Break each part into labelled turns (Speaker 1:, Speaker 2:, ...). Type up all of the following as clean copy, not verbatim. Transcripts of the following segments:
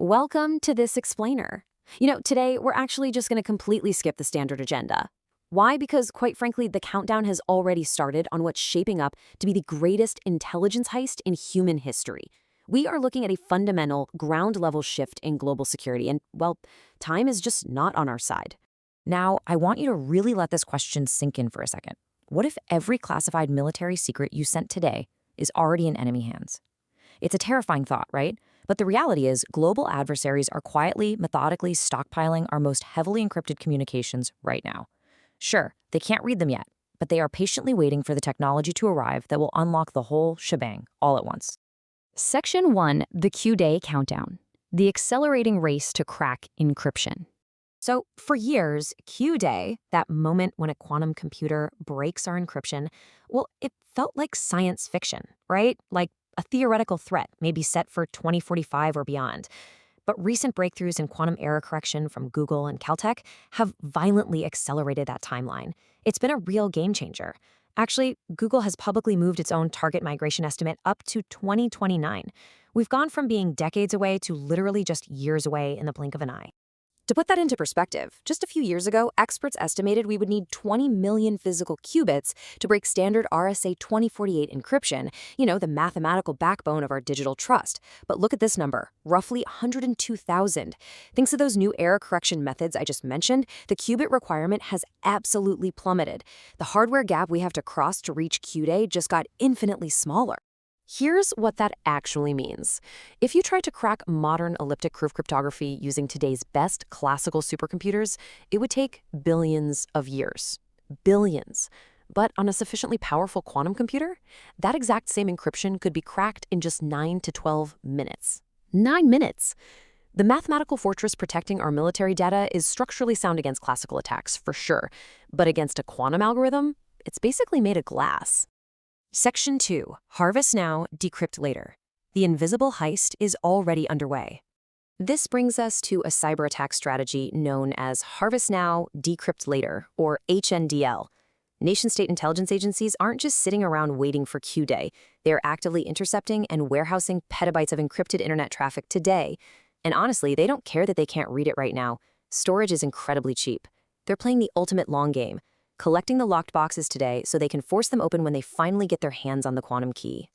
Speaker 1: Welcome to this explainer. Today we're actually just going to completely skip the standard agenda. Why? Because, quite frankly, the countdown has already started on what's shaping up to be the greatest intelligence heist in human history. We are looking at a fundamental, ground-level shift in global security, and, well, time is just not on our side.
Speaker 2: Now, I want you to really let this question sink in for a second. What if every classified military secret you sent today is already in enemy hands? It's a terrifying thought, right? But the reality is, global adversaries are quietly, methodically stockpiling our most heavily encrypted communications right now. Sure, they can't read them yet, but they are patiently waiting for the technology to arrive that will unlock the whole shebang all at once.
Speaker 1: Section 1, the Q-Day Countdown. The accelerating race to crack encryption. So, for years, Q-Day, that moment when a quantum computer breaks our encryption, well, it felt like science fiction, right? Like a theoretical threat, maybe set for 2045 or beyond. But recent breakthroughs in quantum error correction from Google and Caltech have violently accelerated that timeline. It's been a real game changer. Actually, Google has publicly moved its own target migration estimate up to 2029. We've gone from being decades away to literally just years away in the blink of an eye. To put that into perspective, just a few years ago, experts estimated we would need 20 million physical qubits to break standard RSA 2048 encryption, the mathematical backbone of our digital trust. But look at this number, roughly 102,000. Thanks to those new error correction methods I just mentioned, the qubit requirement has absolutely plummeted. The hardware gap we have to cross to reach Q-Day just got infinitely smaller. Here's what that actually means. If you try to crack modern elliptic curve cryptography using today's best classical supercomputers, it would take billions of years. Billions. But on a sufficiently powerful quantum computer, that exact same encryption could be cracked in just 9 to 12 minutes. 9 minutes! The mathematical fortress protecting our military data is structurally sound against classical attacks, for sure. But against a quantum algorithm, it's basically made of glass. Section 2, Harvest Now, Decrypt Later. The invisible heist is already underway. This brings us to a cyber attack strategy known as Harvest Now, Decrypt Later, or HNDL. Nation-state intelligence agencies aren't just sitting around waiting for Q-Day. They're actively intercepting and warehousing petabytes of encrypted internet traffic today. And honestly, they don't care that they can't read it right now. Storage is incredibly cheap. They're playing the ultimate long game, collecting the locked boxes today so they can force them open when they finally get their hands on the quantum key.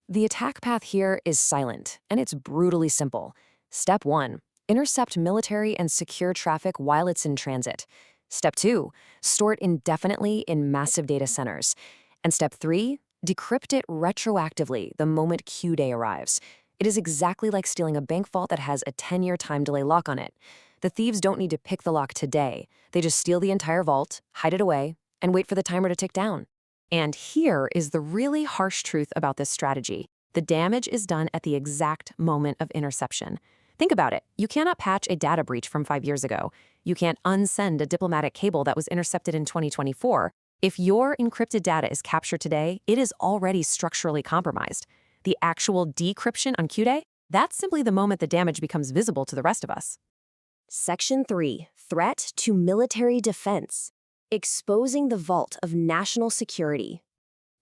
Speaker 1: The attack path here is silent, and it's brutally simple. Step 1, intercept military and secure traffic while it's in transit. Step 2, store it indefinitely in massive data centers. And Step 3, decrypt it retroactively the moment Q-Day arrives. It is exactly like stealing a bank vault that has a 10-year time delay lock on it. The thieves don't need to pick the lock today. They just steal the entire vault, hide it away, and wait for the timer to tick down. And here is the really harsh truth about this strategy. The damage is done at the exact moment of interception. Think about it. You cannot patch a data breach from 5 years ago. You can't unsend a diplomatic cable that was intercepted in 2024. If your encrypted data is captured today, it is already structurally compromised. The actual decryption on Q-Day, that's simply the moment the damage becomes visible to the rest of us. Section 3, Threat to Military Defense. Exposing the vault of national security.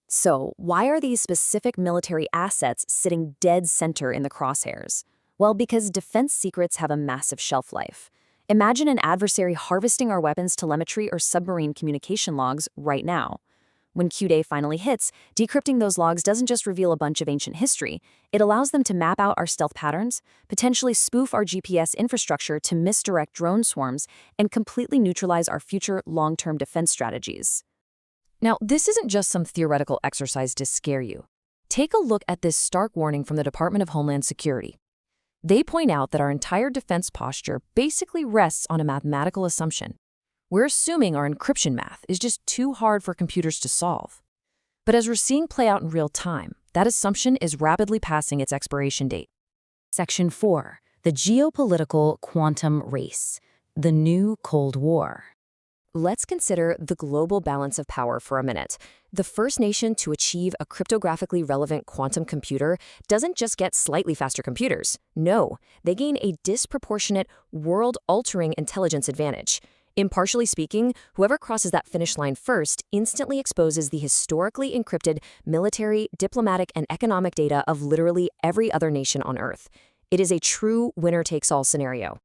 Speaker 1: So, why are these specific military assets sitting dead center in the crosshairs? Well, because defense secrets have a massive shelf life. Imagine an adversary harvesting our weapons telemetry or submarine communication logs right now. When Q-Day finally hits, decrypting those logs doesn't just reveal a bunch of ancient history. It allows them to map out our stealth patterns, potentially spoof our GPS infrastructure to misdirect drone swarms, and completely neutralize our future long-term defense strategies. Now, this isn't just some theoretical exercise to scare you. Take a look at this stark warning from the Department of Homeland Security. They point out that our entire defense posture basically rests on a mathematical assumption. We're assuming our encryption math is just too hard for computers to solve. But as we're seeing play out in real time, that assumption is rapidly passing its expiration date. Section 4, the geopolitical quantum race, the new Cold War. Let's consider the global balance of power for a minute. The first nation to achieve a cryptographically relevant quantum computer doesn't just get slightly faster computers. No, they gain a disproportionate, world-altering intelligence advantage. Impartially speaking, whoever crosses that finish line first instantly exposes the historically encrypted military, diplomatic, and economic data of literally every other nation on Earth. It is a true winner-takes-all scenario.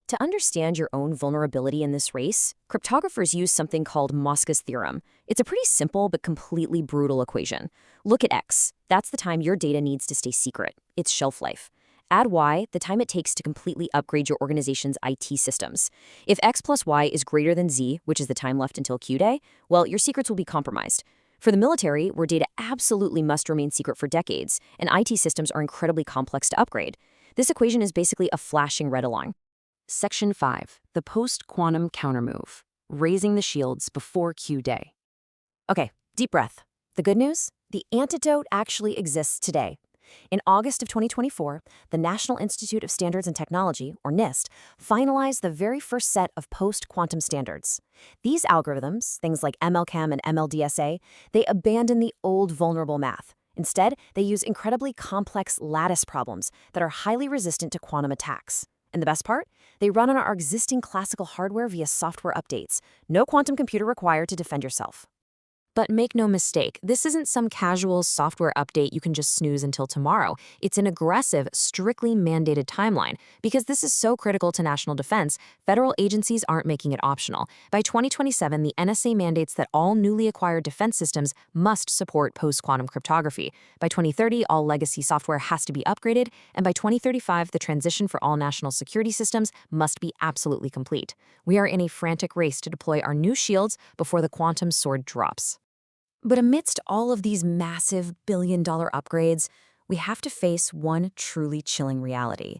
Speaker 1: To understand your own vulnerability in this race, cryptographers use something called Mosca's theorem. It's a pretty simple but completely brutal equation. Look at X. That's the time your data needs to stay secret. It's shelf life. Add Y, the time it takes to completely upgrade your organization's IT systems. If X plus Y is greater than Z, which is the time left until Q day, well, your secrets will be compromised. For the military, where data absolutely must remain secret for decades, and IT systems are incredibly complex to upgrade, this equation is basically a flashing red alarm. Section 5, the post-quantum countermove, raising the shields before Q day. Okay, deep breath. The good news? The antidote actually exists today. In August of 2024, the National Institute of Standards and Technology, or NIST, finalized the very first set of post-quantum standards. These algorithms, things like MLChem and MLDSA, they abandon the old vulnerable math. Instead, they use incredibly complex lattice problems that are highly resistant to quantum attacks. And the best part? They run on our existing classical hardware via software updates. No quantum computer required to defend yourself. But make no mistake, this isn't some casual software update you can just snooze until tomorrow. It's an aggressive, strictly mandated timeline. Because this is so critical to national defense, federal agencies aren't making it optional. By 2027, the NSA mandates that all newly acquired defense systems must support post-quantum cryptography. By 2030, all legacy software has to be upgraded, and by 2035, the transition for all national security systems must be absolutely complete. We are in a frantic race to deploy our new shields before the quantum sword drops. But amidst all of these massive billion-dollar upgrades, we have to face one truly chilling reality.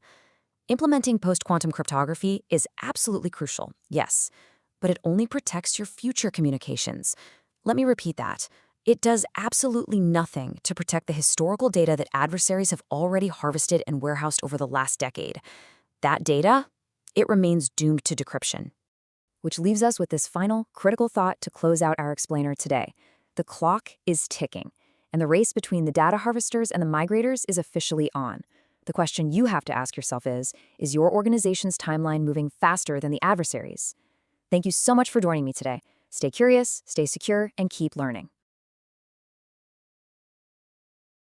Speaker 1: Implementing post-quantum cryptography is absolutely crucial, yes, but it only protects your future communications. Let me repeat that. It does absolutely nothing to protect the historical data that adversaries have already harvested and warehoused over the last decade. That data, it remains doomed to decryption. Which leaves us with this final, critical thought to close out our explainer today. The clock is ticking, and the race between the data harvesters and the migrators is officially on. The question you have to ask yourself is your organization's timeline moving faster than the adversaries? Thank you so much for joining me today. Stay curious, stay secure, and keep learning.